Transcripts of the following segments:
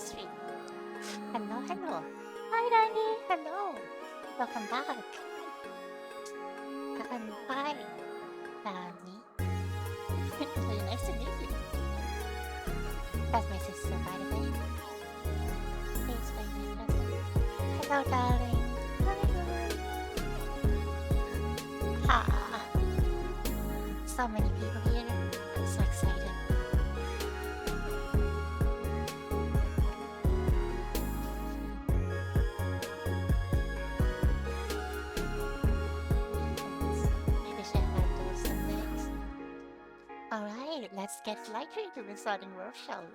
stream. Hello, hello. Hi, Danny. Hello. Welcome back. And hi, Danny. Very nice to meet you. That's my sister, by the way. Please find me present. Hello, darling. Hi. Ha. So many people here. I'm so excited. Maybe share outdoors some days. Alright, let's get lightly into the starting world, shall we?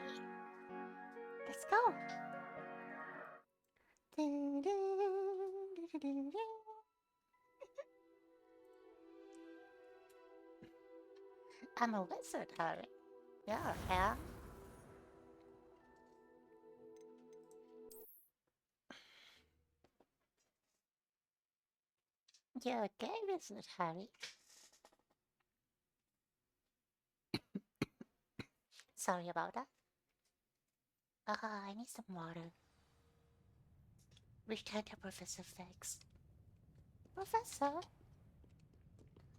Let's go! I'm a wizard, Harry. Yeah, I am. You're a gay wizard, Harry. Sorry about that. I need some water. Return to Professor Fix. Professor?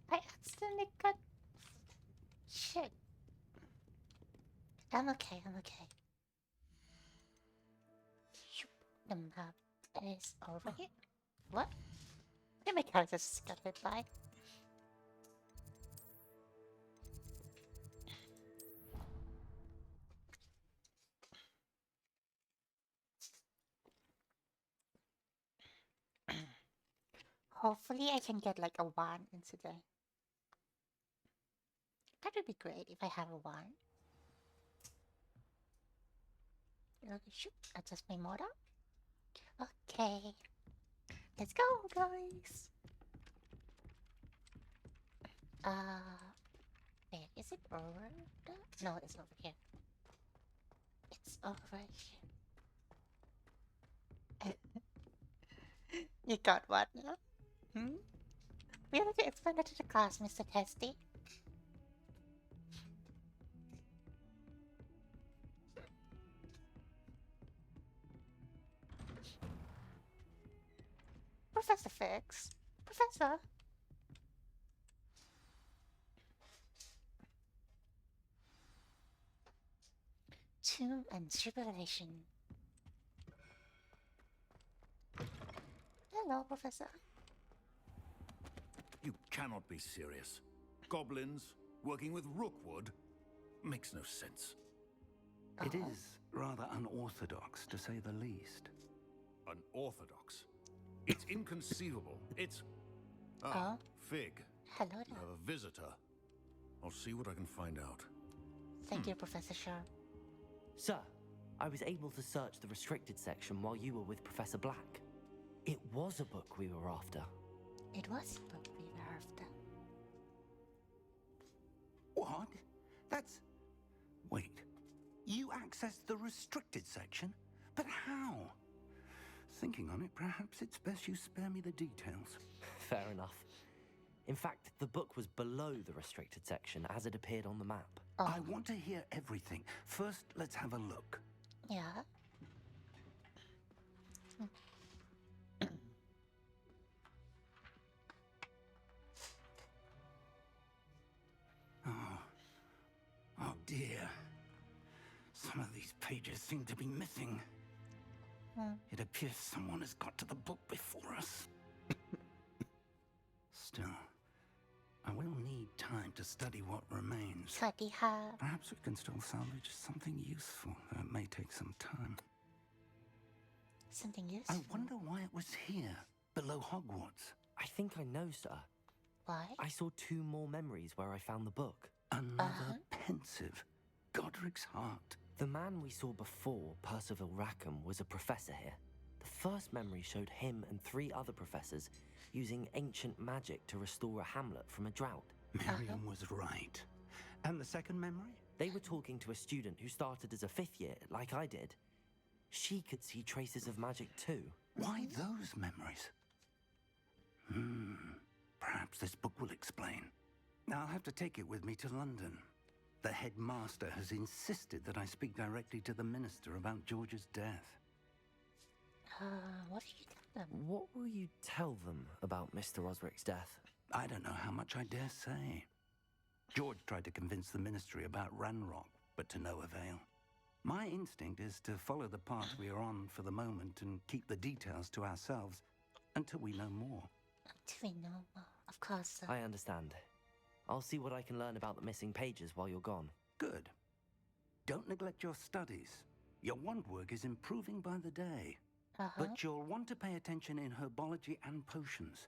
I accidentally got... Shit. I'm okay, I'm okay. Shoop. The map is over here. What? Yeah, my character just got hit by. Hopefully I can get like a wand in today. That would be great if I have a wand. Okay, shoot, adjust my mode up. Okay. Let's go, guys. Wait, is it over there? No, it's over here. It's over here. You got what now? Hmm? We have to explain that to the class, Mr. Testy. Professor Fix. Professor. Tomb and Tribulation. Hello, Professor. You cannot be serious. Goblins working with Rookwood makes no sense. It is rather unorthodox, to say the least. Unorthodox. It's inconceivable. It's... Fig. Hello You there. have a visitor. I'll see what I can find out. Thank you, Professor Sharp. Sir, I was able to search the restricted section while you were with Professor Black. It was a book we were after. It was a book we were after. What? That's... Wait. You accessed the restricted section? But how? Thinking on it, perhaps it's best you spare me the details. Fair enough. In fact, the book was below the restricted section as it appeared on the map. I want to hear everything. First, let's have a look. Yeah. Oh dear. Some of these pages seem to be missing. It appears someone has got to the book before us. Still, I will need time to study what remains. Perhaps we can still salvage something useful, though it may take some time. Something useful? I wonder why it was here, below Hogwarts. I think I know, sir. Why? I saw 2 more memories where I found the book. Another pensive. Godric's heart. The man we saw before, Percival Rackham, was a professor here. The first memory showed him and 3 other professors using ancient magic to restore a hamlet from a drought. Miriam was right. And the second memory? They were talking to a student who started as a 5th year, like I did. She could see traces of magic too. Why those memories? Perhaps this book will explain. I'll have to take it with me to London. The headmaster has insisted that I speak directly to the minister about George's death. What did you tell them? What will you tell them about Mr. Osric's death? I don't know how much I dare say. George tried to convince the ministry about Ranrock, but to no avail. My instinct is to follow the path we are on for the moment and keep the details to ourselves until we know more. Until we know more. Of course. I understand. I'll see what I can learn about the missing pages while you're gone. Good. Don't neglect your studies. Your wand work is improving by the day. But you'll want to pay attention in herbology and potions.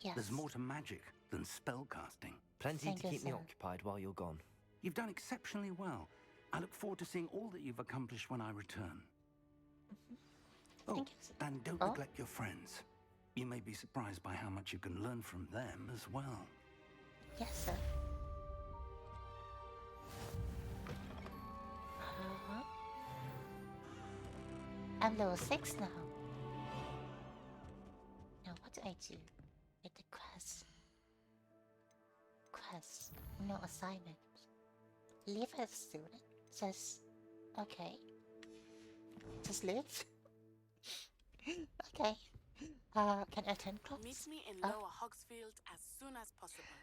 Yes. There's more to magic than spellcasting. Plenty Thank to you, keep me sir. occupied while you're gone. You've done exceptionally well. I look forward to seeing all that you've accomplished when I return. Oh, Thank you, sir. and don't neglect your friends. You may be surprised by how much you can learn from them as well. Yes, sir. I'm level 6 now. Now what do I do with the quest? Quest, no assignment. Leave as student. Just okay. Just live. Okay. Can I turn close? Meet me in Lower Hogsfield as soon as possible.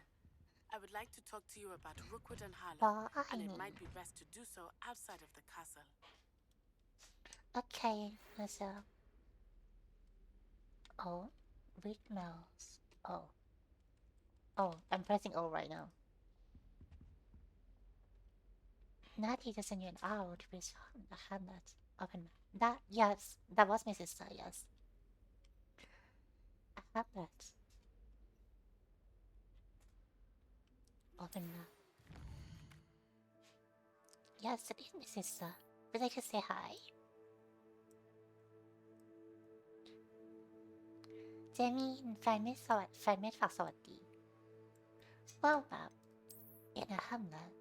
I would like to talk to you about Rookwood and Harlow, and it might be best to do so outside of the castle. Okay, so read mails. I'm pressing O right now. Natty to send you an hour to reach the hamlet. Open map. Yes, that was my sister, yes. A hamlet. Open map. Yes, it is my sister. Would like to say hi? เจมี่แฟนไม่ฝากสวัสดี Well map in a hamlet.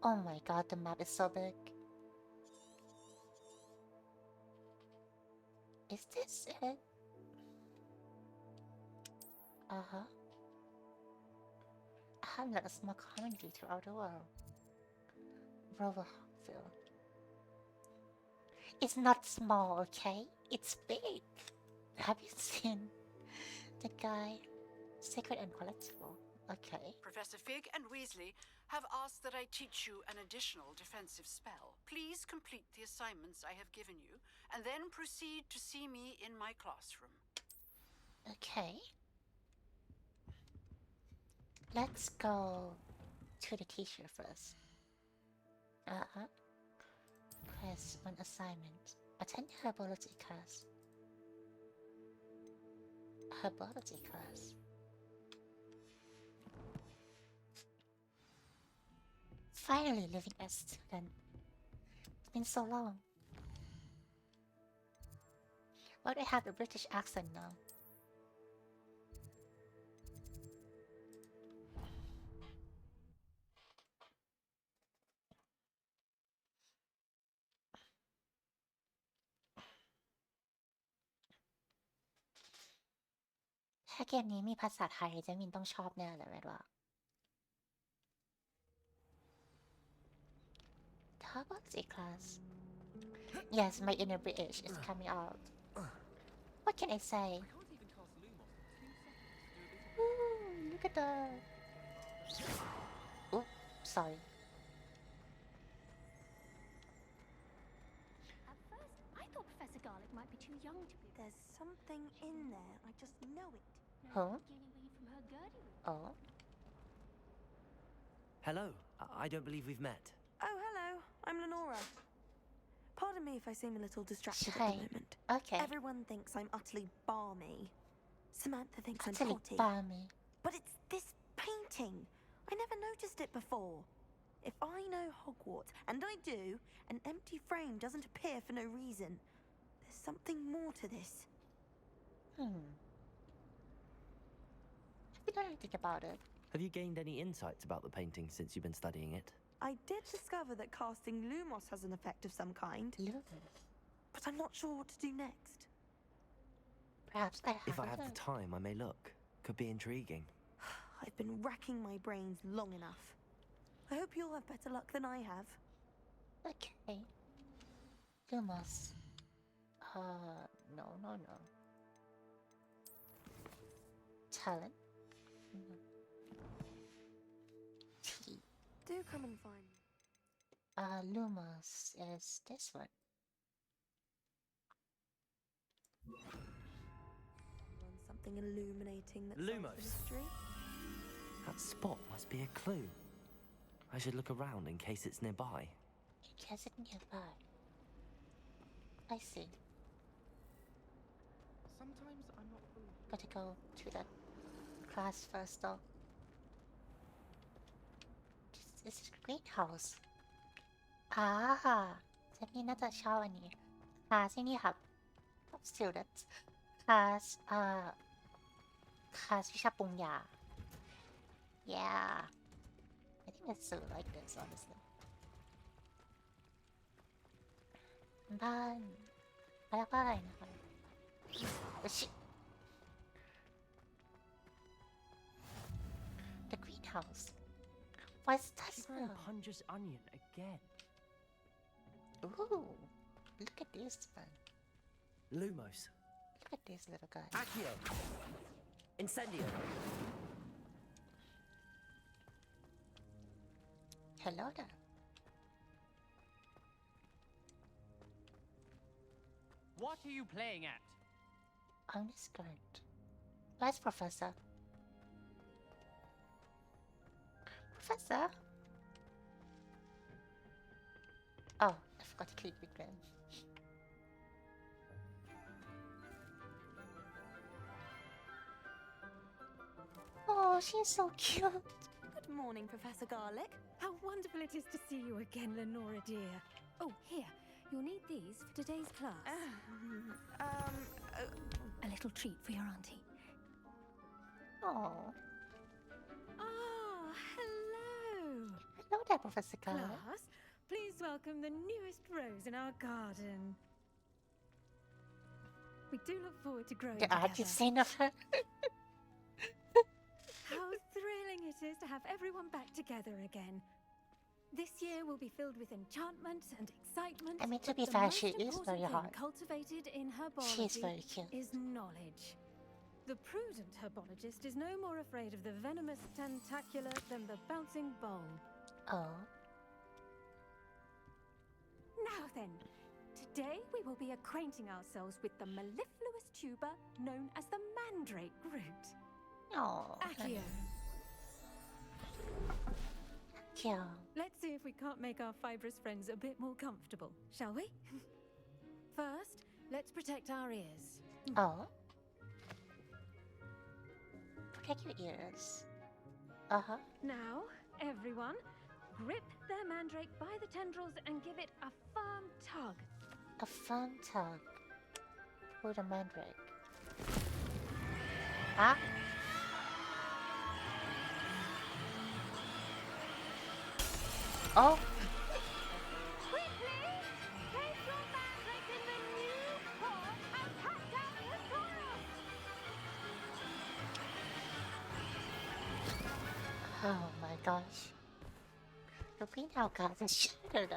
Oh my god, the map is so big. Is this it? A hamlet, a small community throughout the world. Roverfield. It's not small, okay? It's big. Have you seen the guy? Sacred and collectible. Okay. Professor Fig and Weasley have asked that I teach you an additional defensive spell. Please complete the assignments I have given you, and then proceed to see me in my classroom. Okay. Let's go to the teacher first. Quest 1 assignment. Attend herbology class. Herbology class. Finally living as student. It's been so long. Why do I have a British accent now?ถ้าเกมนี้มีภาษาไทยเจมินต้องชอบแน่เลยแม่ว่า Herbology class. Yes, my inner British is coming out. What can I say? Ooh, look at that. Ooh, sorry. At first, I thought Professor Garlick might be too young to be. There's something in there. I just know it. Huh? Getting away from her girdle. Oh. Hello. I don't believe we've met. Oh, hello. I'm Lenora. Pardon me if I seem a little distracted at Shy. the moment. Okay. Everyone thinks I'm utterly balmy. Samantha thinks I'm Utterly potty. balmy. But it's this painting. I never noticed it before. If I know Hogwart, and I do, an empty frame doesn't appear for no reason. There's something more to this. Have you done anything about it? Have you gained any insights about the painting since you've been studying it? I did discover that casting Lumos has an effect of some kind, Lumos. but I'm not sure what to do next. Perhaps I have. If I have the time, I may look. Could be intriguing. I've been racking my brains long enough. I hope you'll have better luck than I have. Okay. Lumos. No. Talent. No. T. Do come and find me. Lumos is this one. On something illuminating that solves the Lumos. mystery. That spot must be a clue. I should look around in case it's nearby. It has it nearby. I see. Sometimes I'm not fully. Gotta go to that class first though. This is a greenhouse. จะมีน่าจะเช่าอันนี้คลาสที่นี่ครับ students คลาสคลาสวิชาปรุงยา yeah I think it's so like this honestly บ้านเขาเรียกว่าอะไรนะคะชิ The greenhouse. What's that smell? Punja's onion again. Ooh, look at this one. Lumos. Look at this little guy. Accio. Incendio. Hello there. What are you playing at? On this skirt. Where's Professor? Professor? Oh, I forgot to click the gram. Oh, she's so cute. Good morning, Professor Garlic. How wonderful it is to see you again, Lenora dear. Oh, here. You'll need these for today's class. A little treat for your auntie. Oh, Ah, hello. hello there, Professor Carla. Class, please welcome the newest rose in our garden. We do look forward to growing The together. art you've seen of her. How thrilling it is to have everyone back together again. This year will be filled with enchantment and excitement. I mean, to but be the fair, most she is important very thing hot. cultivated in She is herbology very cute. is knowledge. The prudent herbologist is no more afraid of the venomous tentacular than the bouncing bowl. Oh, Now then, today we will be acquainting ourselves with the mellifluous tuber known as the mandrake root. no. Accio. Cute. Let's see if we can't make our fibrous friends a bit more comfortable, shall we? First, let's protect our ears. Oh. Protect your ears. Uh-huh. Now, everyone, grip their mandrake by the tendrils and give it a firm tug. A fun tug. Pull the mandrake. Ah? Oh! Quickly! Place your mandrake in the new pot and cut down the soil! Oh my gosh. The greenhouse got is shattered.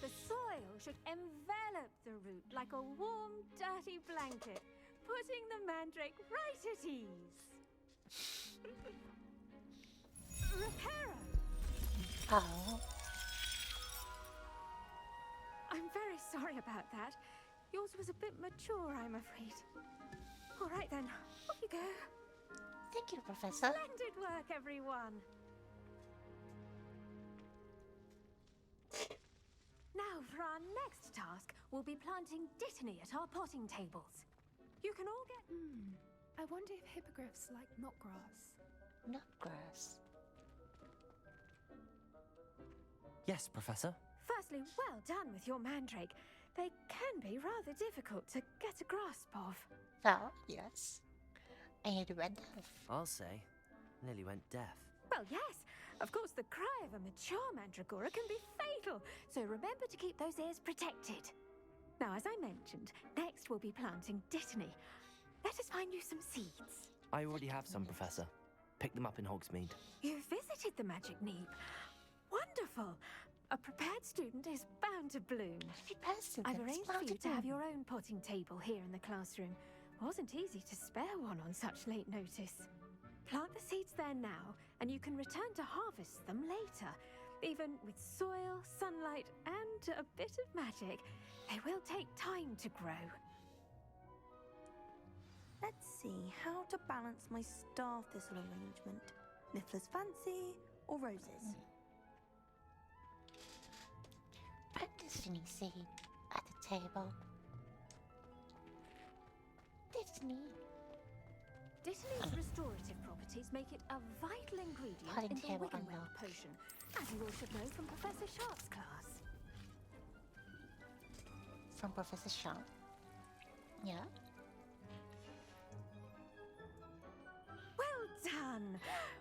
The soil should envelop the root like a warm, dirty blanket, putting the mandrake right at ease. Reparo! Oh. I'm very sorry about that. Yours was a bit mature, I'm afraid. All right then, off you go. Thank you, Professor. Splendid work, everyone. Now, for our next task, we'll be planting dittany at our potting tables. You can all get... I wonder if hippogriffs like knotgrass. Not grass. Yes, Professor. Firstly, well done with your mandrake. They can be rather difficult to get a grasp of. Well, yes. And you went deaf. I'll say. Nearly went deaf. Well, yes. Of course, the cry of a mature mandragora can be fatal, so remember to keep those ears protected. Now, as I mentioned, next we'll be planting dittany. Let us find you some seeds. I already have some, Professor. Picked them up in Hogsmeade. You visited the Magic Neep. Wonderful. A prepared student is bound to bloom. I've arranged for you to have your own potting table here in the classroom. Wasn't easy to spare one on such late notice. Plant the seeds there now, and you can return to harvest them later. Even with soil, sunlight, and a bit of magic, they will take time to grow. Let's see how to balance my star thistle arrangement. Niffler's fancy or roses? Put Destiny seed at the table. Destiny. Destiny's restorative properties make it a vital ingredient Potting in the table Wiggenweld unlocked. potion, as you all should know from Professor Sharp's class. From Professor Sharp. Yeah. Well done!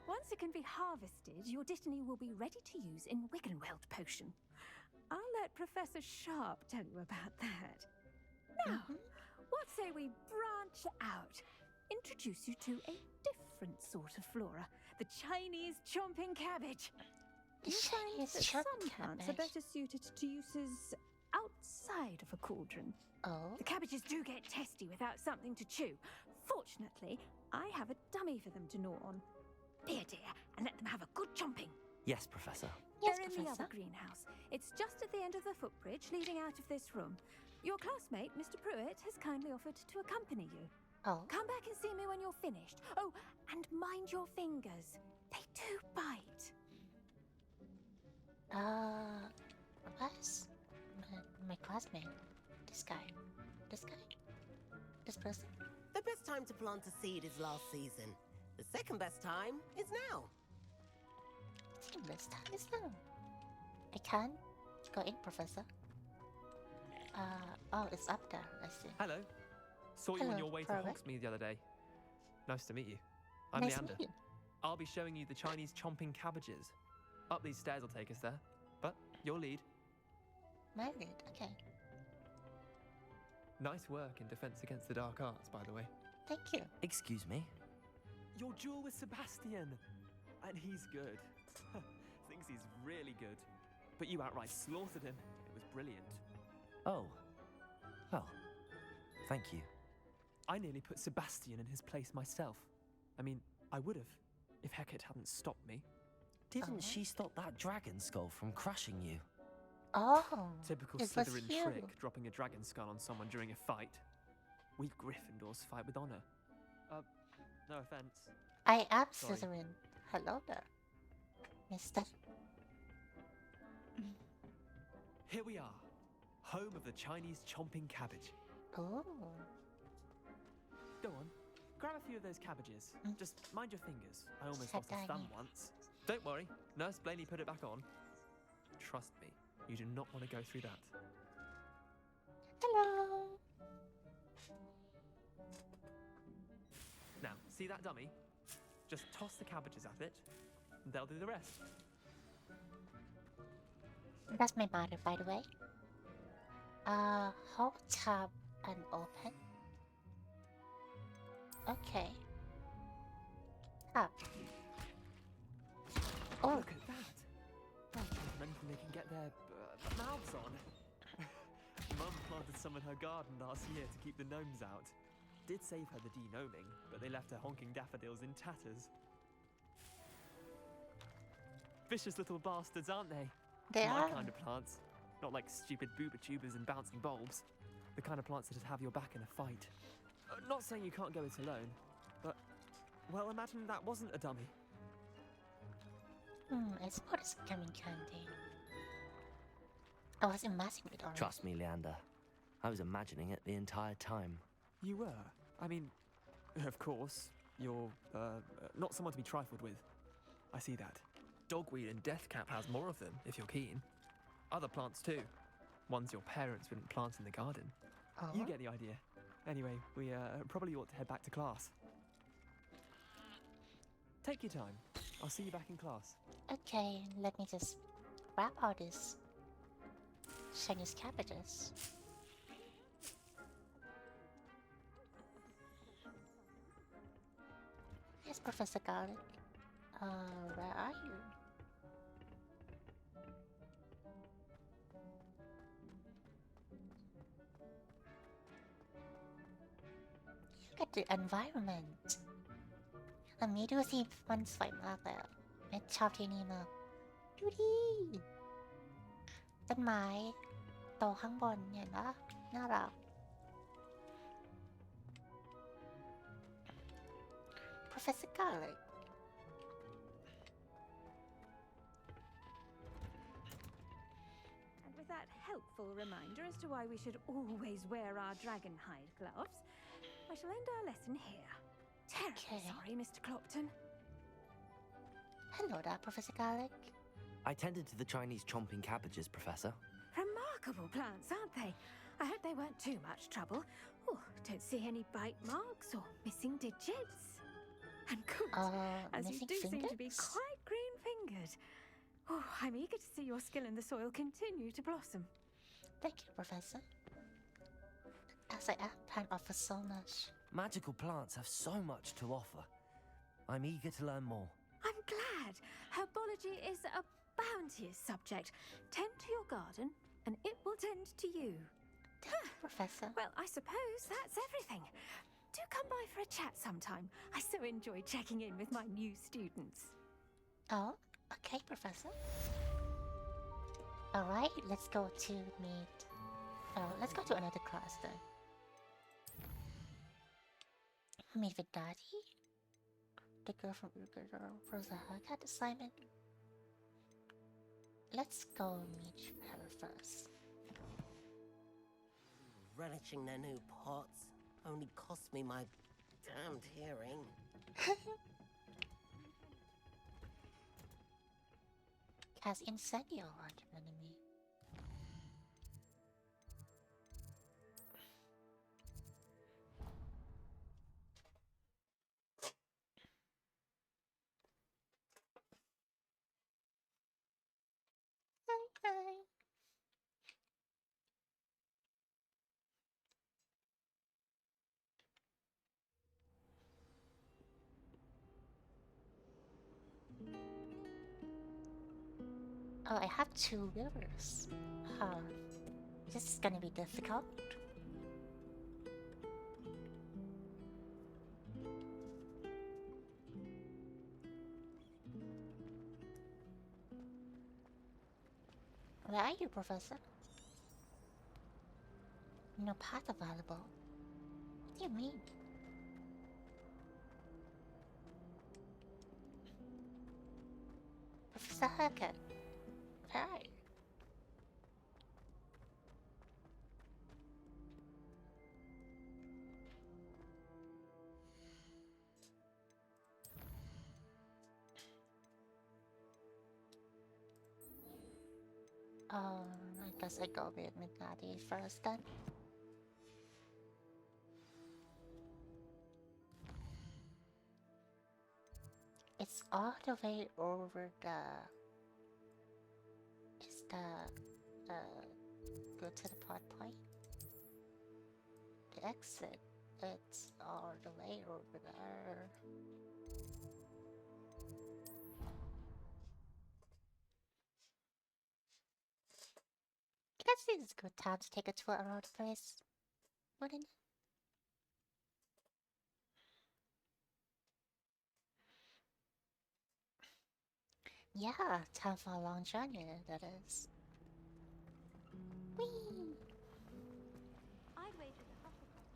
Once it can be harvested, your Destiny will be ready to use in Wiggenweld potion. I'll let Professor Sharp tell you about that. Now, what say we branch out? Introduce you to a different sort of flora, the Chinese chomping cabbage. You find that some plants are better suited to uses outside of a cauldron. Oh. The cabbages do get testy without something to chew. Fortunately, I have a dummy for them to gnaw on. Here, dear, and let them have a good chomping. Yes, Professor. Yes, They're in the other greenhouse. It's just at the end of the footbridge leading out of this room. Your classmate, Mr. Pruitt, has kindly offered to accompany you. Oh. Come back and see me when you're finished. Oh, and mind your fingers. They do bite. Where's my classmate? This guy. This person. The best time to plant a seed is last season. The second best time is now. This time is now. I can go in, Professor. Oh, it's up there. I see. Hello. Saw you on Hello, your way to Pruitt. Hogsmeade the other day. Nice to meet you. I'm Nice to Leander. meet you. I'll be showing you the Chinese chomping cabbages. Up these stairs will take us there. But your lead. My lead. Okay. Nice work in Defense Against the Dark Arts, by the way. Thank you. Excuse me? Your duel with Sebastian. And he's good. Thinks he's really good. But you outright slaughtered him. It was brilliant. Oh. Well, thank you. I nearly put Sebastian in his place myself. I mean, I would have, if Hecate hadn't stopped me. Didn't she stop that dragon skull from crushing you? Oh. Typical it was Slytherin you. trick, dropping a dragon skull on someone during a fight. We Gryffindors fight with honor. No offense. I am Sorry. Slytherin. Hello there, Mister. Here we are, home of the Chinese chomping cabbage. Oh. Go on, grab a few of those cabbages. Just mind your fingers. I almost Step lost a thumb down here. once. Don't worry, Nurse Blaney put it back on. Trust me, you do not want to go through that. Hello. Now, see that dummy? Just toss the cabbages at it, and they'll do the rest. That's my mother, by the way. Hold tab and open. Okay. Tab. Oh. Look at that! Well, anything they can get their mouths on. Mum planted some in her garden last year to keep the gnomes out. Did save her the de-gnoming, but they left her honking daffodils in tatters. Vicious little bastards, aren't they? They My are. kind of plants. Not like stupid booba tubers and bouncing bulbs. The kind of plants that'd have your back in a fight. Not saying you can't go it alone, but, well, imagine that wasn't a dummy. I suppose it's coming candy. I was imagining it already. Trust me, Leander. I was imagining it the entire time. You were? I mean, of course, you're, not someone to be trifled with. I see that. Dogweed and deathcap has more of them, if you're keen. Other plants too. Ones your parents wouldn't plant in the garden. Oh. You get the idea. Anyway, we probably ought to head back to class. Take your time. I'll see you back in class. Okay, let me just grab all these Chinese cabbages. Yes, Professor Garlic. Where are you? Look at the environment อันนี้ดูสิมันสวยมากเลยอะเม็ดชอบที่นี่มากดูดิต้นไม้โตข้างบนเห็นปะน่ารัก Professor Garlic And with that helpful reminder as to why we should always wear our dragon hide gloves, I shall end our lesson here. Terribly sorry, Mr. Clopton. Hello there, Professor Garlic. I tended to the Chinese chomping cabbages, Professor. Remarkable plants, aren't they? I hope they weren't too much trouble. Oh, don't see any bite marks or missing digits. And good, as you do seem to be quite green-fingered. Oh, I'm eager to see your skill in the soil continue to blossom. Thank you, Professor. As I can offer so much. Magical plants have so much to offer. I'm eager to learn more. I'm glad. Herbology is a bounteous subject. Tend to your garden, and it will tend to you. Thank you, Professor. Well, I suppose that's everything. Do come by for a chat sometime. I so enjoy checking in with my new students. Oh, okay, Professor. Alright, let's go to meet... let's go to another class then. Meet with Daddy? The girl from Ugador for the haircut assignment. Let's go meet her first. Relishing their new pots only cost me my damned hearing. Cast Incendio on your enemy. Hi. Oh, I have 2 rivers. This is gonna be difficult. Where are you, Professor? No path available. What do you mean? Professor Hackett. Where are you? I guess I go with Midnati first then. It's all the way over the... Is the... go to the pod point? The exit. It's all the way over there. I guess this is a good time to take a tour around the place, wouldn't it? Yeah, time for a long journey, that is. Whee! I'd wager the Hufflepuff.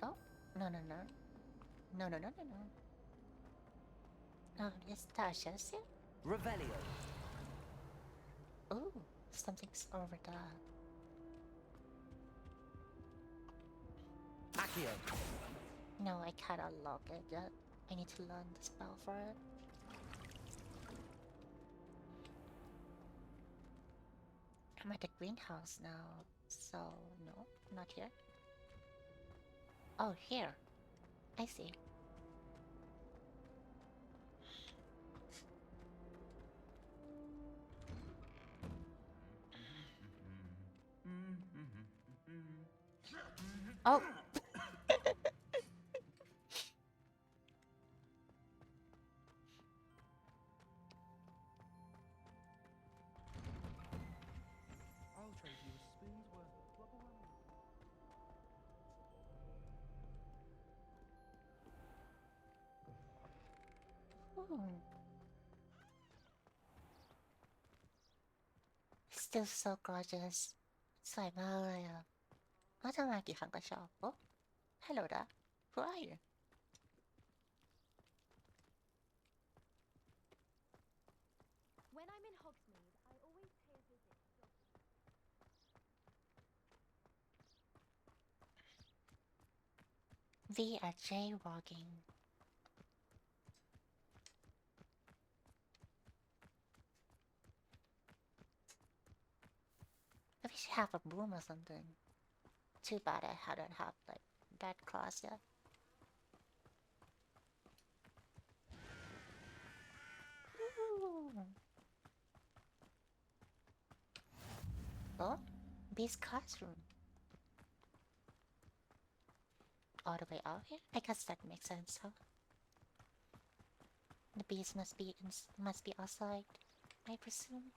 Oh, no. No. Oh, is that Chelsea? Revelio. Ooh, something's over there. Accio. No, I can't unlock it yet. I need to learn the spell for it. I'm at the greenhouse now, so no, not here. Oh, here. I see. Oh! Still so gorgeous สวยมากเลยอ่ะว่าจะมากี่ครั้งก็ชอบโอ้ Hello there Who are you When I'm in Hogsmeade, I always pay a visit to Dogwood. We are jaywalking I wish I have a broom or something. Too bad I hadn't have like that class yet. Ooh. Oh, Beast classroom. All the way out here? I guess that makes sense, huh? The beast must be outside, I presume.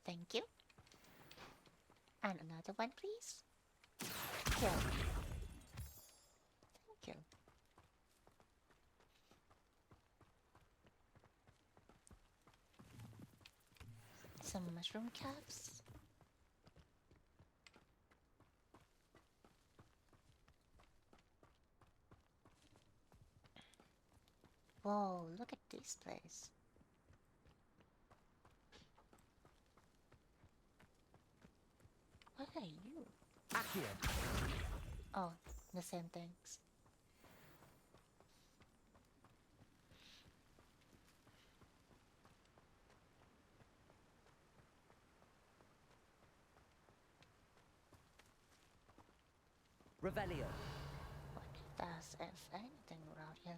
Thank you. And another one, please. Here. Thank you. Some mushroom caps. Whoa, look at this place. What are you? Oh, the same things. Revelio. What does, if anything, around here?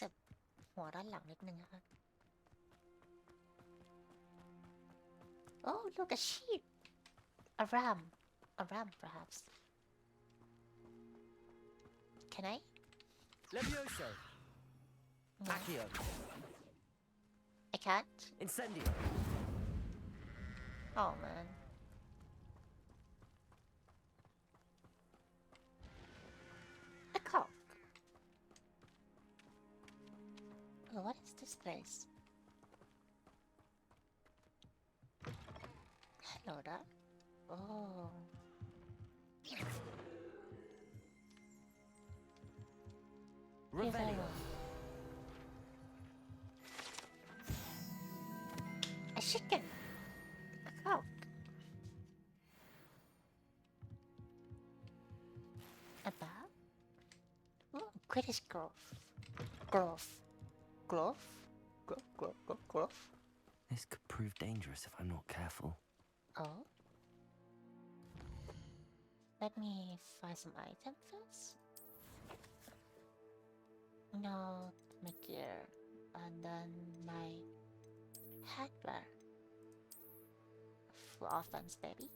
จะหัวด้านหลังนิดนึงนะคะ Oh, look, a sheep! A ram. A ram, perhaps. Can I? Levioso. No. Accio. I can't? Incendio. Oh, man. A cock. Oh, what is this place? Hello there. Oh. Revelio. A chicken. A cow. A bat. Oh, British grove. Grove. Grove? Grove? This could prove dangerous if I'm not careful. Oh. Let me find some item first. No, my gear. And then my hardware. For offense, baby.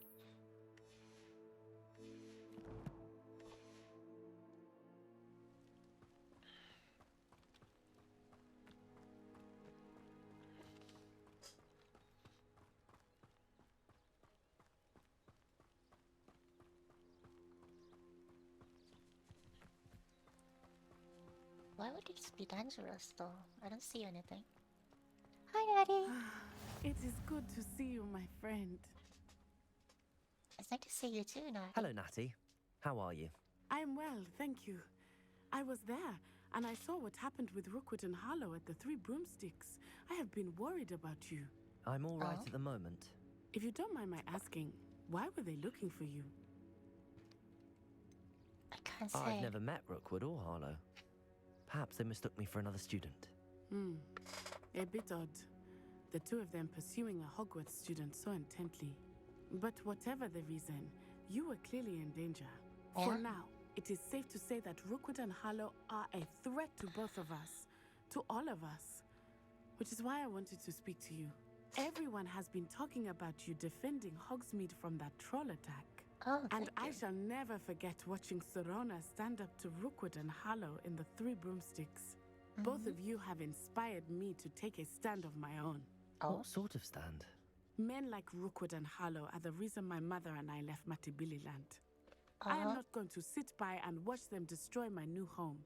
Why would this be dangerous though? I don't see anything. Hi, Daddy! It is good to see you, my friend. It's nice to see you too, Natty. Hello, Natty. How are you? I'm well, thank you. I was there, and I saw what happened with Rookwood and Harlow at the Three Broomsticks. I have been worried about you. I'm all right at the moment. If you don't mind my asking, why were they looking for you? I can't say. I've never met Rookwood or Harlow. Perhaps they mistook me for another student. A bit odd. The two of them pursuing a Hogwarts student so intently. But whatever the reason, you were clearly in danger. Yeah? For now, it is safe to say that Rookwood and Harlow are a threat to both of us, to all of us. Which is why I wanted to speak to you. Everyone has been talking about you defending Hogsmeade from that troll attack. Oh, and thank I you. shall never forget watching Sorona stand up to Rookwood and Harlow in the Three Broomsticks. Both of you have inspired me to take a stand of my own. Oh. What sort of stand? Men like Rookwood and Harlow are the reason my mother and I left Matibililand. I am not going to sit by and watch them destroy my new home.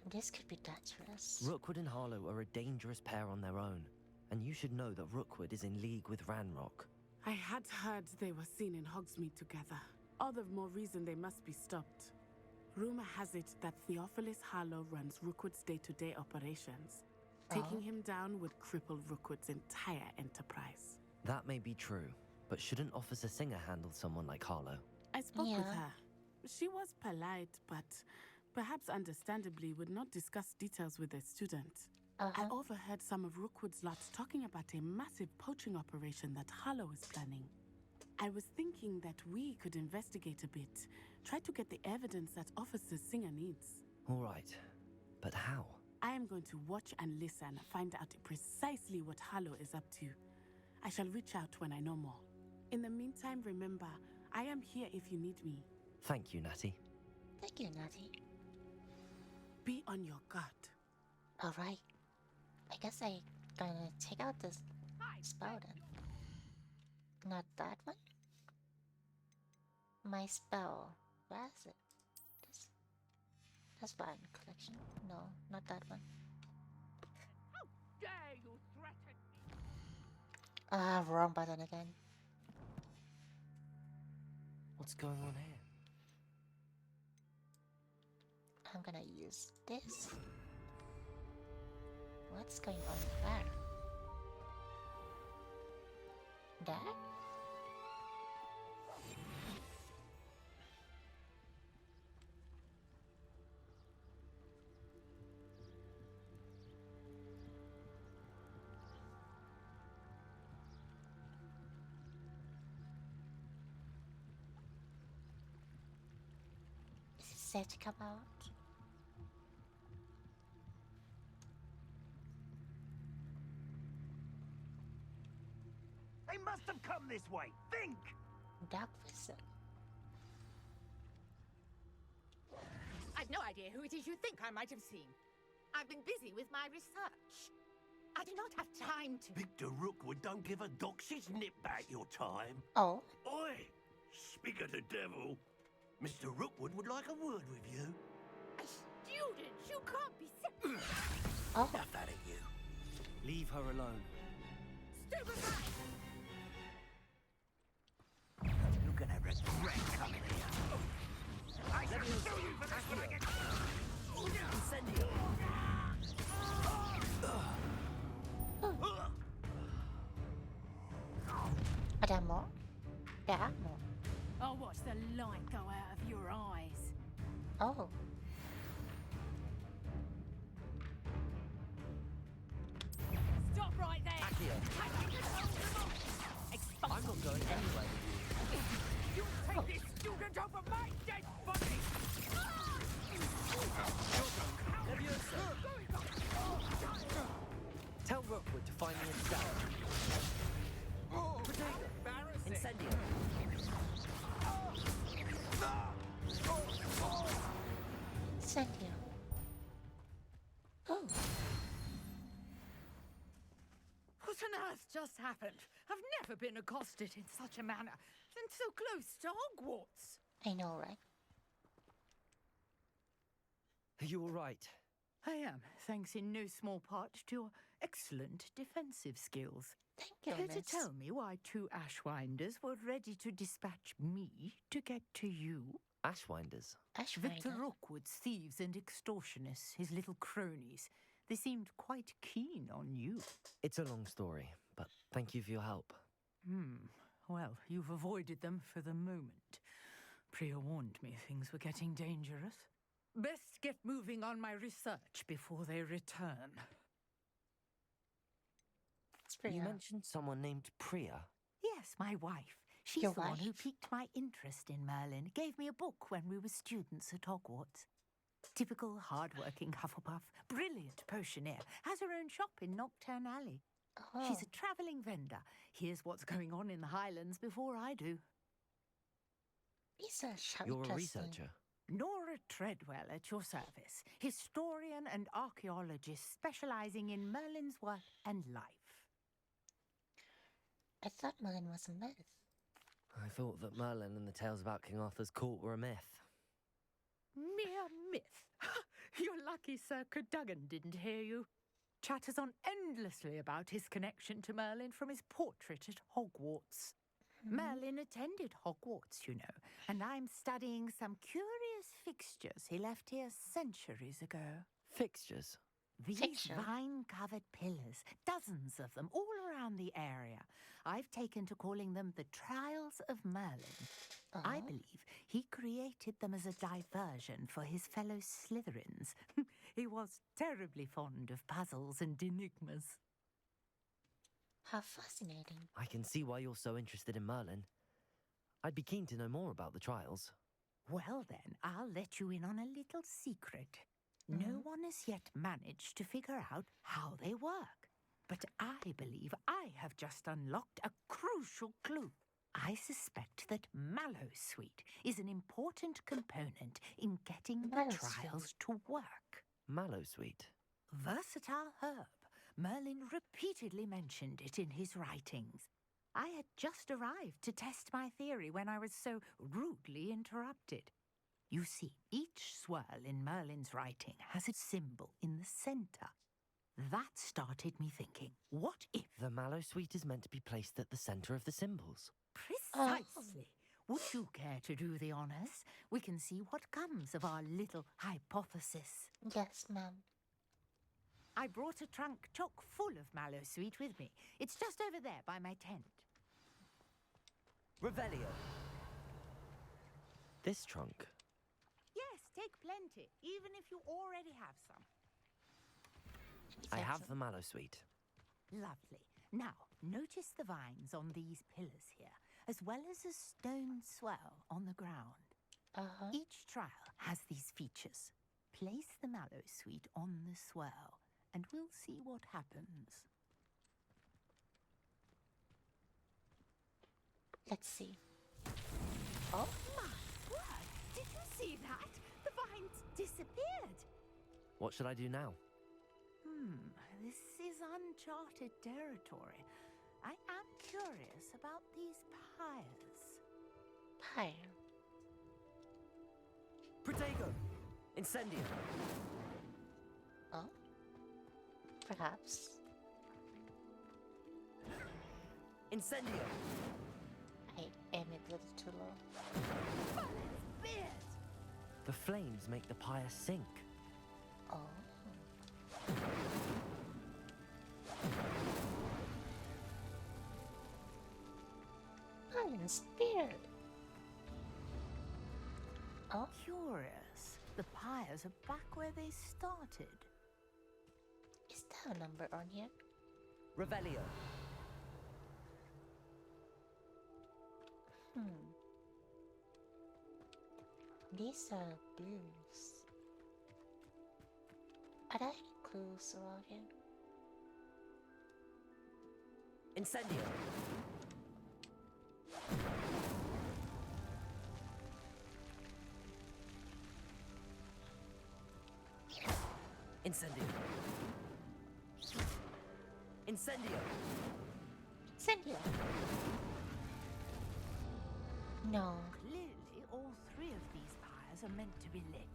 This could be dangerous. Rookwood and Harlow are a dangerous pair on their own, and you should know that Rookwood is in league with Ranrock. I had heard they were seen in Hogsmeade together. All the more reason they must be stopped. Rumor has it that Theophilus Harlow runs Rookwood's day-to-day operations. Taking him down would cripple Rookwood's entire enterprise. That may be true, but shouldn't Officer Singer handle someone like Harlow? I spoke with her. She was polite, but perhaps understandably would not discuss details with a student. I overheard some of Rookwood's lots talking about a massive poaching operation that Harlow is planning. I was thinking that we could investigate a bit, try to get the evidence that Officer Singer needs. All right, but how? I am going to watch and listen, find out precisely what Harlow is up to. I shall reach out when I know more. In the meantime, remember, I am here if you need me. Thank you, Natty. Thank you, Natty. Be on your guard. Alright. I guess I gonna take out this spell then. Not that one? My spell. Where is it? That's Vine Collection. No, not that one. How dare you threaten me? Ah, wrong button again. What's going on here? I'm gonna use this. What's going on there? There? Is it set to come out? They must have come this way. Think! Dark Vision. I've no idea who it is you think I might have seen. I've been busy with my research. I do not have time to... Victor Rookwood don't give a doxy's nip back your time. Oh. Oi! Speak of the devil. Mr. Rookwood would like a word with you. Students, you can't be... Oh. Enough out of you. Leave her alone. Stupefy! You're gonna regret coming here. I shall show you for this when I get... Incendio! Are there more? There are more. I'll watch the light go out of your eyes. Oh. Stop right there! Accio. I'm not going anywhere with you. You take this student over my dead body! Tell Rookwood to find me in cell. Incendio. Incendio. Oh. What on earth just happened? I've never been accosted in such a manner, and so close to Hogwarts. I know, right? Are you all right? I am, thanks in no small part to your excellent defensive skills. Thank you, Care to miss. tell me why two Ashwinders were ready to dispatch me to get to you? Ashwinders? Victor Ashwinder. Rookwood's thieves and extortionists, his little cronies. They seemed quite keen on you. It's a long story, but thank you for your help. Well, you've avoided them for the moment. Priya warned me things were getting dangerous. Best get moving on my research before they return. It's pretty You hard. mentioned someone named Priya. Yes, my wife. She's Your the one wife? who piqued my interest in Merlin, gave me a book when we were students at Hogwarts. Typical hard-working Hufflepuff, brilliant potioneer, has her own shop in Nocturne Alley. Oh. She's a travelling vendor. Hears what's going on in the Highlands before I do. These are You're a interesting. researcher. Nora Treadwell at your service, historian and archaeologist specialising in Merlin's work and life. I thought Merlin was a myth. I thought that Merlin and the tales about King Arthur's court were a myth. Mere myth. You're lucky Sir Cadogan didn't hear you. Chatters on endlessly about his connection to Merlin from his portrait at Hogwarts. Merlin attended Hogwarts, you know, and I'm studying some curious fixtures he left here centuries ago. Fixtures? These vine-covered pillars, dozens of them, all around the area. I've taken to calling them the Trials of Merlin. I believe he created them as a diversion for his fellow Slytherins. He was terribly fond of puzzles and enigmas. How fascinating. I can see why you're so interested in Merlin. I'd be keen to know more about the trials. Well then, I'll let you in on a little secret. No one has yet managed to figure out how they work. But I believe I have just unlocked a crucial clue. I suspect that Mallowsweet is an important component in getting the trials to work. Mallowsweet? Versatile herb. Merlin repeatedly mentioned it in his writings. I had just arrived to test my theory when I was so rudely interrupted. You see, each swirl in Merlin's writing has a symbol in the centre. That started me thinking, what if... The Mallowsweet is meant to be placed at the centre of the symbols. Precisely. Would you care to do the honours? We can see what comes of our little hypothesis. Yes, ma'am. I brought a trunk chock full of Mallowsweet with me. It's just over there by my tent. Revelio. This trunk? Yes, take plenty, even if you already have some. I have the Mallowsweet. Lovely. Now, notice the vines on these pillars here, as well as a stone swell on the ground. Each trial has these features. Place the Mallowsweet on the swell, and we'll see what happens. Let's see. Oh my word! Did you see that? The vines disappeared. What should I do now? This is uncharted territory. I am curious about these pyres. Pyre? Protego! Incendio! Oh? Perhaps. Incendio! I aim it a little too low. The flames make the pyre sink. Oh. Merlin's beard. Oh? Curious. The pyres are back where they started. Is there a number on here? Revelio. These are blues. Are there any clues around here? Incendio. Incendio. Incendio. Incendio. No. Clearly, all three of these pyres are meant to be lit.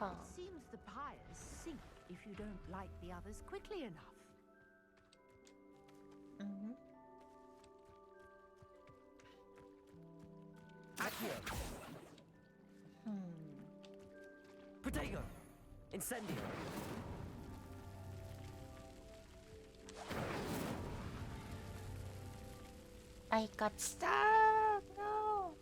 It seems the pyres sink if you don't light the others quickly enough. Accio. Protego. Incendio. I got stuck. No.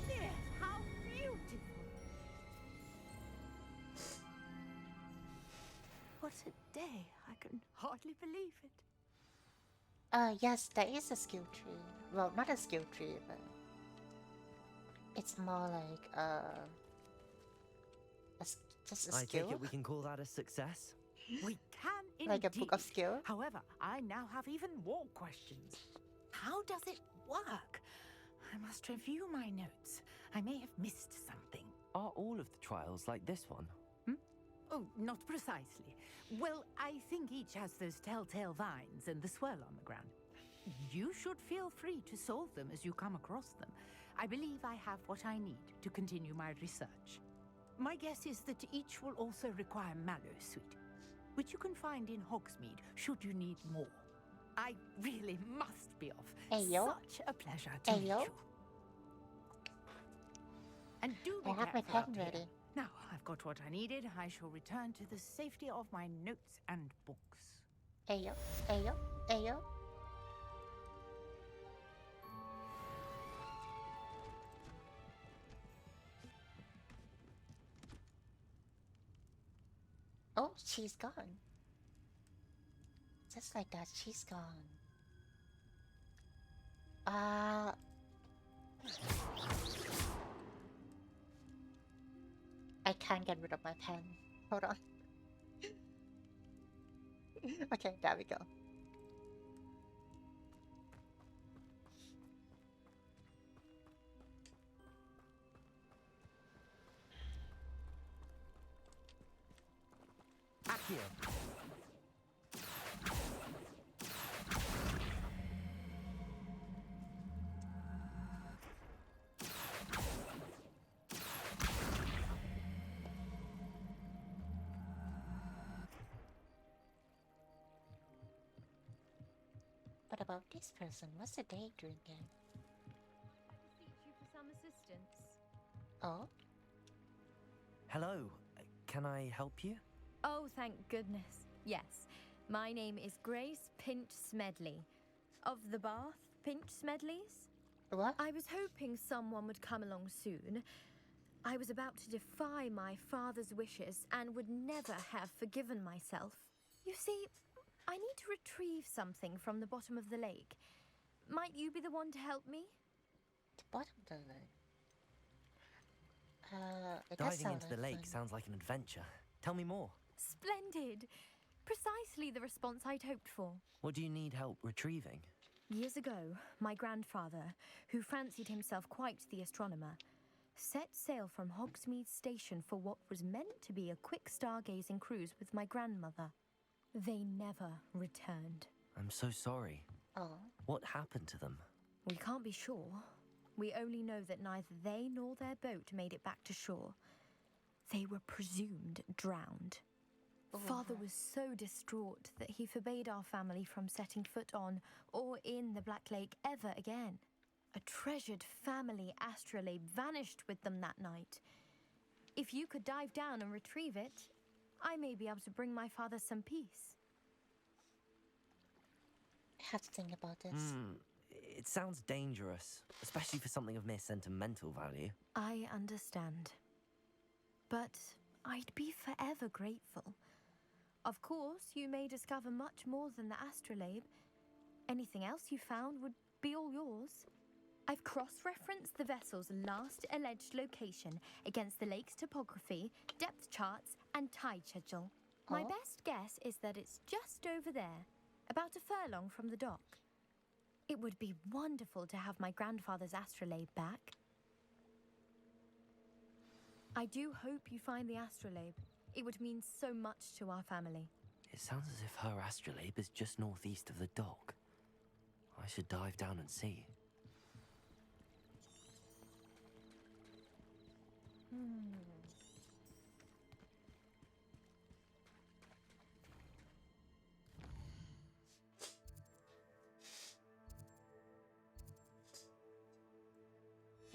Yes, how beautiful! What a day. I can hardly believe it. Yes, there is a skill tree. Well, not a skill tree, but it's more like just a I skill. take it we can call that a success? We can indeed. Like a book of skill. However, I now have even more questions. How does it work? I must review my notes. I may have missed something. Are all of the trials like this one? Oh, not precisely. Well, I think each has those telltale vines and the swirl on the ground. You should feel free to solve them as you come across them. I believe I have what I need to continue my research. My guess is that each will also require mallow sweet, which you can find in Hogsmeade should you need more. I really must be off. Ayo. Such a pleasure to meet you. And do be I have my careful out pen here. ready. Now I've got what I needed. I shall return to the safety of my notes and books. Ayo, ayo, ayo. Oh, she's gone. Just like that, she's gone. I can't get rid of my pen. Hold on. Okay, there we go. Accio. What about this person? What's the day drinking? Beseech you for some assistance. Oh? Hello. Can I help you? Oh, thank goodness. Yes. My name is Grace Pinch Smedley. Of the Bath Pinch Smedleys? What? I was hoping someone would come along soon. I was about to defy my father's wishes and would never have forgiven myself. You see, I need to retrieve something from the bottom of the lake. Might you be the one to help me? The bottom of the lake? It does Diving sound into like the lake fun. sounds like an adventure. Tell me more. Splendid! Precisely the response I'd hoped for. What do you need help retrieving? Years ago, my grandfather, who fancied himself quite the astronomer, set sail from Hogsmeade Station for what was meant to be a quick stargazing cruise with my grandmother. They never returned. I'm so sorry. Oh. What happened to them? We can't be sure. We only know that neither they nor their boat made it back to shore. They were presumed drowned. Father was so distraught that he forbade our family from setting foot on or in the Black Lake ever again. A treasured family astrolabe vanished with them that night. If you could dive down and retrieve it, I may be able to bring my father some peace. I have to think about this. It sounds dangerous, especially for something of mere sentimental value. I understand. But I'd be forever grateful. Of course, you may discover much more than the astrolabe. Anything else you found would be all yours. I've cross-referenced the vessel's last alleged location against the lake's topography, depth charts, and tide schedule. My best guess is that it's just over there, about a furlong from the dock. It would be wonderful to have my grandfather's astrolabe back. I do hope you find the astrolabe. It would mean so much to our family. It sounds as if her astrolabe is just northeast of the dock. I should dive down and see.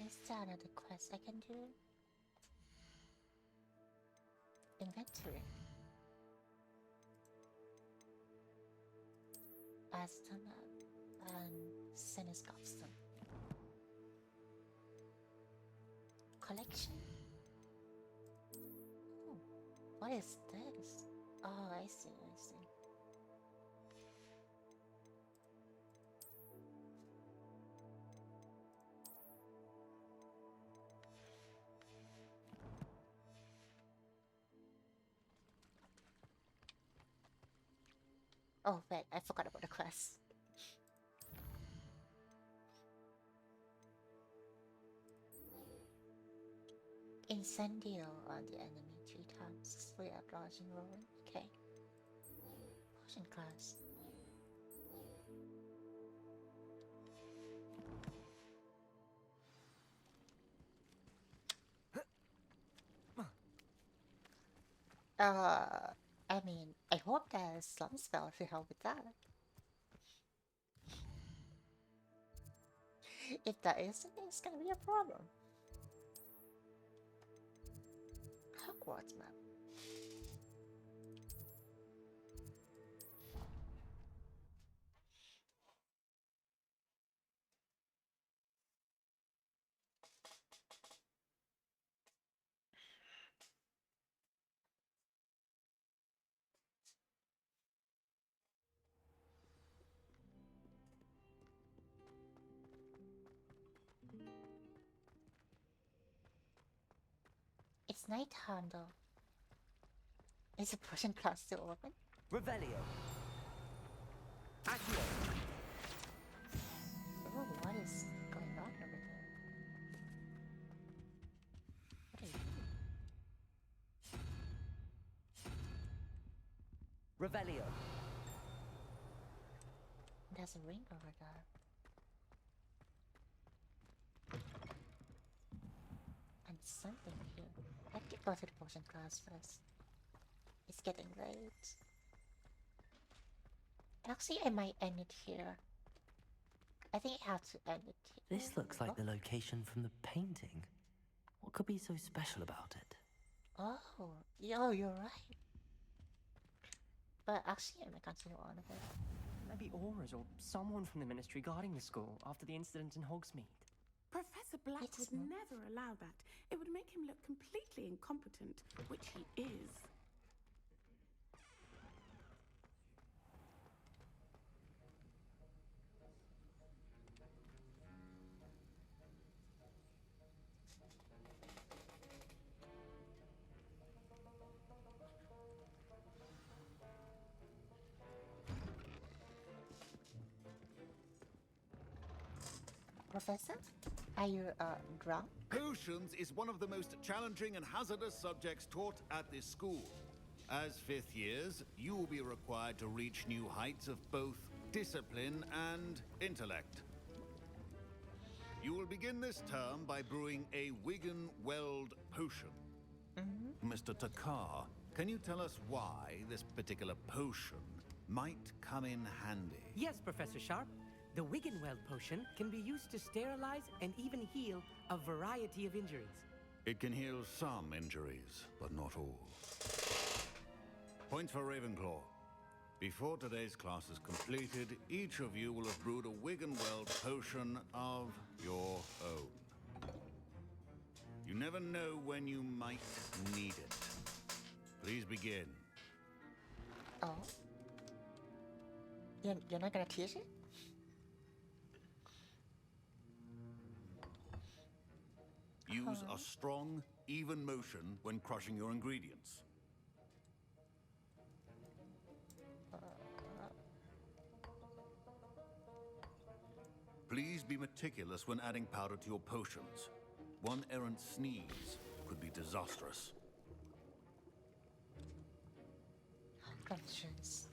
Is there another quest I can do? Inventory. Aston and Senescopston. Collection. Oh, what is this? Oh, I see, I see. Oh, wait, I forgot about the quest. Incendio on the enemy 3 times. 3 at large and rolling. Okay. Potion class. I mean, I hope there's some spell to help with that. If that isn't, it's gonna be a problem. Hogwarts map. It's nighttime though. Is the potion class still open? Revelio. Accio. Oh, what is going on over there? What are you doing? Revelio. There's a ring over there. And something here. I could go to the potion class first. It's getting late. Actually, I might end it here. I think I have to end it here. This looks like the location from the painting. What could be so special about it? Oh, yo, you're right. But actually, I might continue on a bit. Maybe Aurors or someone from the Ministry guarding the school after the incident in Hogsmeade. Professor Black would never allow that. It would make him look completely incompetent, which he is. Professor, are you drunk? Potions is one of the most challenging and hazardous subjects taught at this school. As 5th years, you will be required to reach new heights of both discipline and intellect. You will begin this term by brewing a Wigan-Weld potion. Mr. Takar, can you tell us why this particular potion might come in handy? Yes, Professor Sharp. The Wigan-Weld potion can be used to sterilize and even heal a variety of injuries. It can heal some injuries, but not all. Points for Ravenclaw. Before today's class is completed, each of you will have brewed a Wigan-Weld potion of your own. You never know when you might need it. Please begin. Oh? You're not gonna teach it? Use a strong, even motion when crushing your ingredients. Please be meticulous when adding powder to your potions. One errant sneeze could be disastrous. Conscience.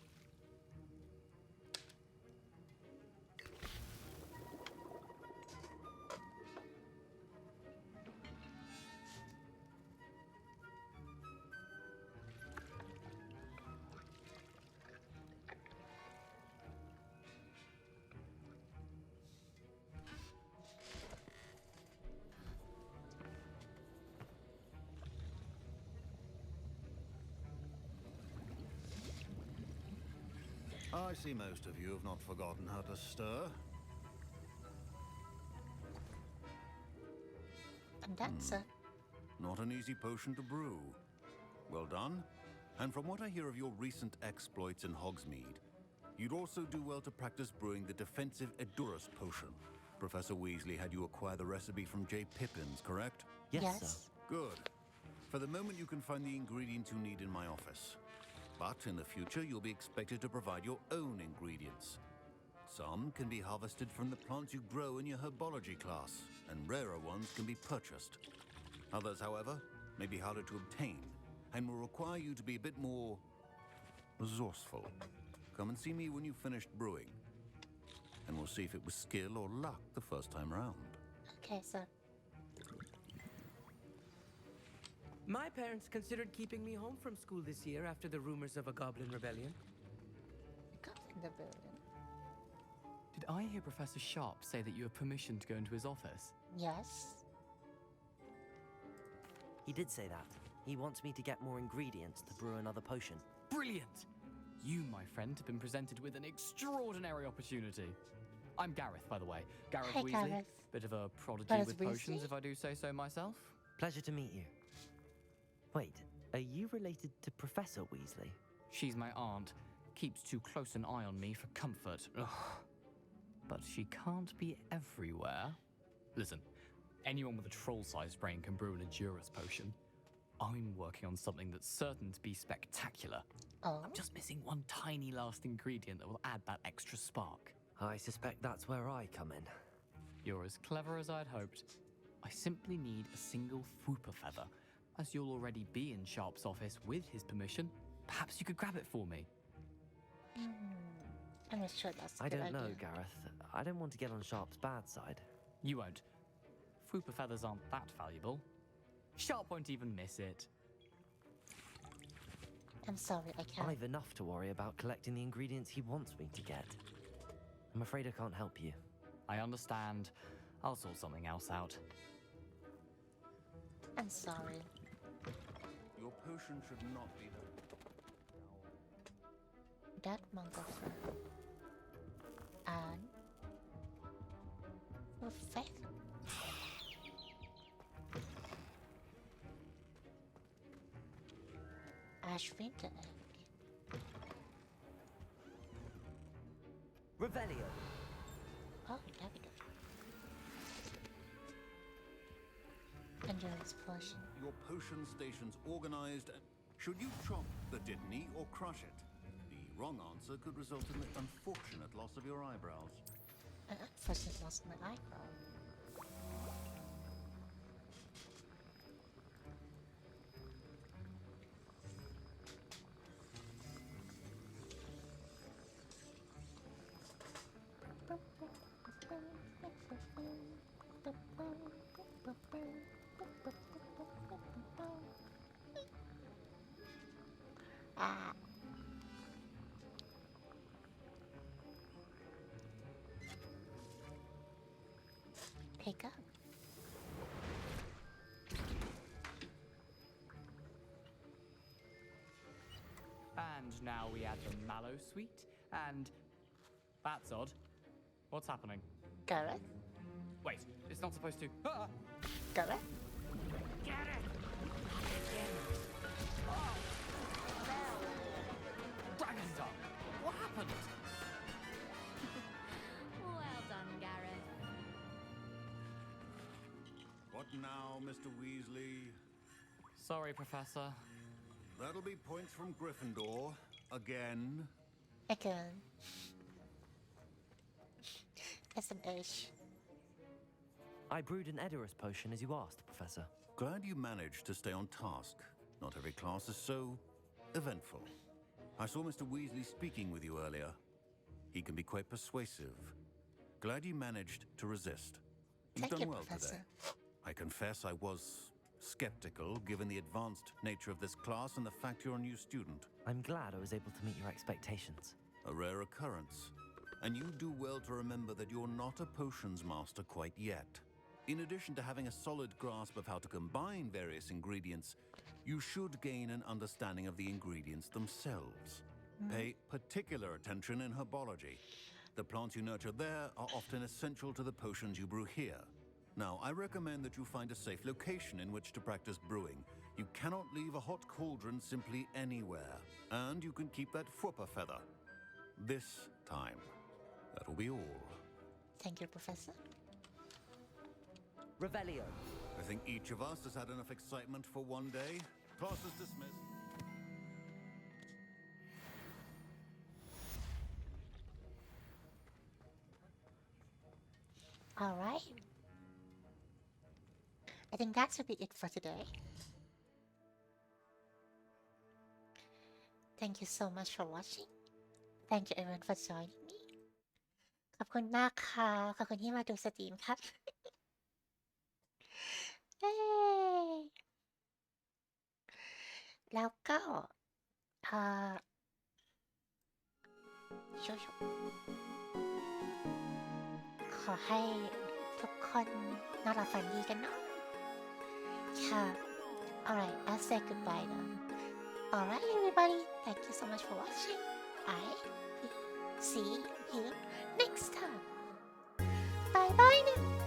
I see most of you have not forgotten how to stir. And that's Not an easy potion to brew. Well done. And from what I hear of your recent exploits in Hogsmeade, you'd also do well to practice brewing the defensive Edurus potion. Professor Weasley had you acquire the recipe from J. Pippin's, correct? Yes, sir. Good. For the moment, you can find the ingredients you need in my office. But in the future, you'll be expected to provide your own ingredients. Some can be harvested from the plants you grow in your herbology class, and rarer ones can be purchased. Others, however, may be harder to obtain, and will require you to be a bit more resourceful. Come and see me when you've finished brewing, and we'll see if it was skill or luck the first time round. okay, sir. My parents considered keeping me home from school this year after the rumors of a goblin rebellion. Goblin rebellion. Did I hear Professor Sharp say that you have permission to go into his office? Yes. He did say that. He wants me to get more ingredients to brew another potion. Brilliant! You, my friend, have been presented with an extraordinary opportunity. I'm Gareth, by the way. Gareth Hey, Weasley. Gareth. Bit of a prodigy Gareth with Weasley? potions, if I do say so myself. Pleasure to meet you. Wait, are you related to Professor Weasley? She's my aunt. Keeps too close an eye on me for comfort. Ugh. But she can't be everywhere. Listen, anyone with a troll-sized brain can brew an Edurus potion. I'm working on something that's certain to be spectacular. Oh. I'm just missing one tiny last ingredient that will add that extra spark. I suspect that's where I come in. You're as clever as I'd hoped. I simply need a single Fwooper feather. As you'll already be in Sharp's office with his permission, perhaps you could grab it for me. I'm not sure that's a I good don't know, idea. Gareth. I don't want to get on Sharp's bad side. You won't. Fwooper feathers aren't that valuable. Sharp won't even miss it. I'm sorry, I can't. I've enough to worry about collecting the ingredients he wants me to get. I'm afraid I can't help you. I understand. I'll sort something else out. I'm sorry. Your potion should not be That motherfucker. And with faith. Ash winter egg. Revelio. Oh, there we go. Endurance potion. your potion station's organized. Should you chop the Dittany or crush it? The wrong answer could result in the unfortunate loss of your eyebrows. I unfortunately lost my eyebrow. Ah. Pick up. And now we add the mallow sweet, and that's odd. What's happening? Gareth? Wait, it's not supposed to. Ah! Gareth? Get it! Dragon's tongue! What happened? Well done, Gareth. What now, Mr. Weasley? Sorry, Professor. That'll be points from Gryffindor. Again. Again. SMH. I brewed an Edurus potion as you asked, Professor. Glad you managed to stay on task. Not every class is so eventful. I saw Mr. Weasley speaking with you earlier. He can be quite persuasive. Glad you managed to resist. You've Thank done you, well Professor. today. I confess I was skeptical, given the advanced nature of this class and the fact you're a new student. I'm glad I was able to meet your expectations. A rare occurrence. And you do well to remember that you're not a potions master quite yet. In addition to having a solid grasp of how to combine various ingredients, you should gain an understanding of the ingredients themselves. Pay particular attention in herbology. The plants you nurture there are often essential to the potions you brew here. Now, I recommend that you find a safe location in which to practice brewing. You cannot leave a hot cauldron simply anywhere, and you can keep that Fwooper feather. This time. That'll be all. Thank you, Professor. Revelio. I think each of us has had enough excitement for one day. Class is dismissed. All right. I think that should be it for today. Thank you so much for watching. Thank you everyone for joining me. ขอบคุณมากค่ะ ขอบคุณที่มาดูสตรีมครับ เย้แล้วก็เอ่อชุบขอให้ทุกคนนอนหลับฝันดีกันเนาะค่ะ Alright, I'll say goodbye now. Alright, everybody, thank you so much for watching. I will see you next time. Bye bye now.